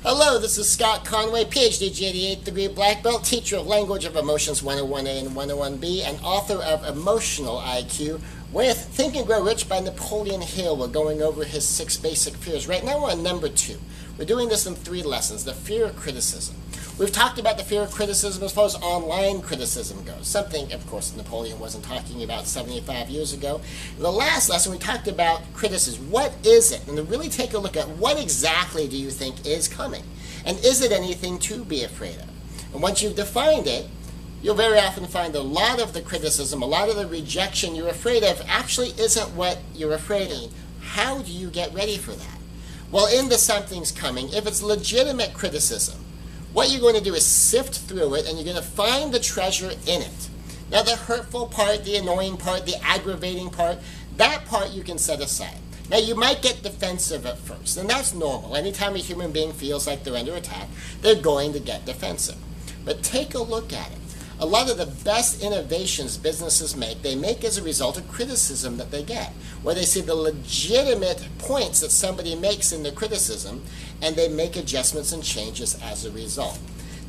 Hello, this is Scott Conway, PhD, GAD 8th degree black belt, teacher of Language of Emotions 101A and 101B, and author of Emotional IQ with Think and Grow Rich by Napoleon Hill. We're going over his 6 basic fears. Right now we're on number 2. We're doing this in 3 lessons, the fear of criticism. We've talked about the fear of criticism as far as online criticism goes, something, of course, Napoleon wasn't talking about 75 years ago. In the last lesson, we talked about criticism. What is it? And to really take a look at what exactly do you think is coming? And is it anything to be afraid of? And once you've defined it, you'll very often find a lot of the criticism, a lot of the rejection you're afraid of actually isn't what you're afraid of. How do you get ready for that? Well, in the something's coming, if it's legitimate criticism, what you're going to do is sift through it, and you're going to find the treasure in it. Now, the hurtful part, the annoying part, the aggravating part, that part you can set aside. Now, you might get defensive at first, and that's normal. Anytime a human being feels like they're under attack, they're going to get defensive. But take a look at it. A lot of the best innovations businesses make, they make as a result of criticism that they get, where they see the legitimate points that somebody makes in the criticism, and they make adjustments and changes as a result.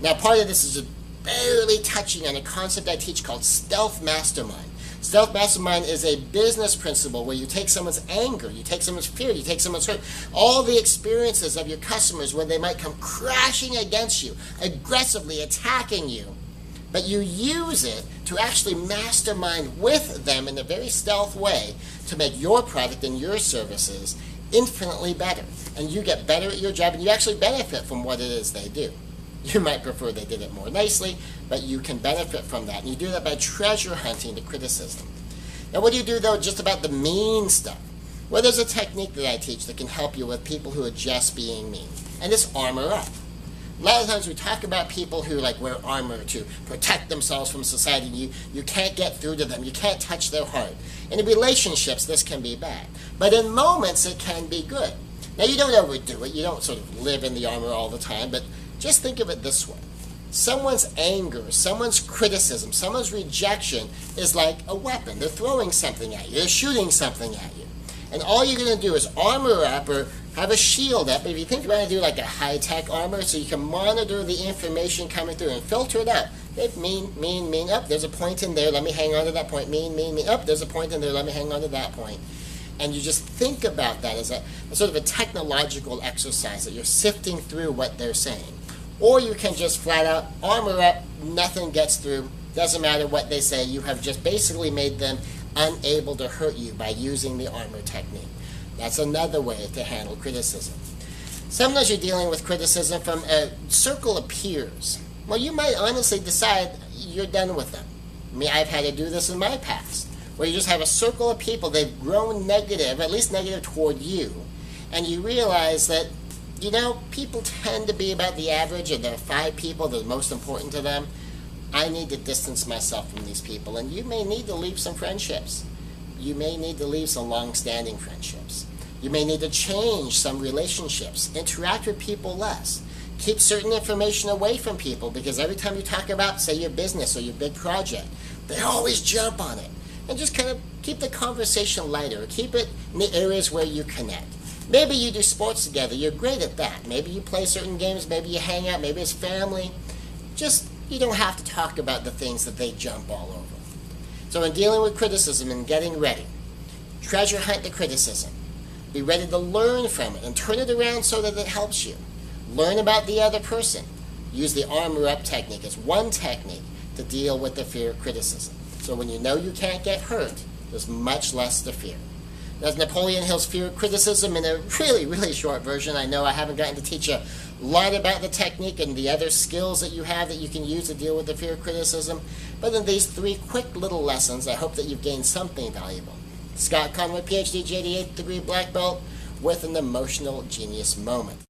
Now, part of this is barely touching on a concept I teach called Stealth Mastermind. Stealth Mastermind is a business principle where you take someone's anger, you take someone's fear, you take someone's hurt, all the experiences of your customers when they might come crashing against you, aggressively attacking you, but you use it to actually mastermind with them in a very stealth way to make your product and your services infinitely better. And you get better at your job, and you actually benefit from what it is they do. You might prefer they did it more nicely, but you can benefit from that. And you do that by treasure hunting the criticism. Now, what do you do, though, just about the mean stuff? Well, there's a technique that I teach that can help you with people who are just being mean, and it's armor up. A lot of times we talk about people who wear armor to protect themselves from society. You can't get through to them. You can't touch their heart. In relationships, this can be bad. But in moments, it can be good. Now, you don't overdo it. You don't sort of live in the armor all the time. But just think of it this way. Someone's anger, someone's criticism, someone's rejection is like a weapon. They're throwing something at you. They're shooting something at you. And all you're going to do is armor up or have a shield up. If you think about it, do like a high-tech armor so you can monitor the information coming through and filter it out. Mean. Up, there's a point in there. Let me hang on to that point. Mean. Up, there's a point in there. Let me hang on to that point. And you just think about that as a sort of a technological exercise that you're sifting through what they're saying. Or you can just flat out armor up. Nothing gets through. Doesn't matter what they say. You have just basically made them unable to hurt you by using the armor technique. That's another way to handle criticism. Sometimes you're dealing with criticism from a circle of peers. Well, you might honestly decide you're done with them. I mean, I've had to do this in my past, where you just have a circle of people, they've grown negative, at least negative toward you, and you realize that, people tend to be about the average, and there are 5 people that are most important to them. I need to distance myself from these people, and you may need to leave some friendships. You may need to leave some long-standing friendships. You may need to change some relationships, interact with people less, keep certain information away from people, because every time you talk about, say, your business or your big project, they always jump on it. And just kind of keep the conversation lighter, keep it in the areas where you connect. Maybe you do sports together, you're great at that. Maybe you play certain games, maybe you hang out, maybe it's family. You don't have to talk about the things that they jump all over. So in dealing with criticism and getting ready, treasure hunt the criticism. Be ready to learn from it and turn it around so that it helps you. Learn about the other person. Use the armor up technique. It's one technique to deal with the fear of criticism. So when you know you can't get hurt, there's much less to fear. That's Napoleon Hill's fear of criticism in a really, really short version. I know I haven't gotten to teach a lot about the technique and the other skills that you have that you can use to deal with the fear of criticism. But in these 3 quick little lessons, I hope that you've gained something valuable. Scott Conway, PhD, GAD 8th degree black belt with an emotional genius moment.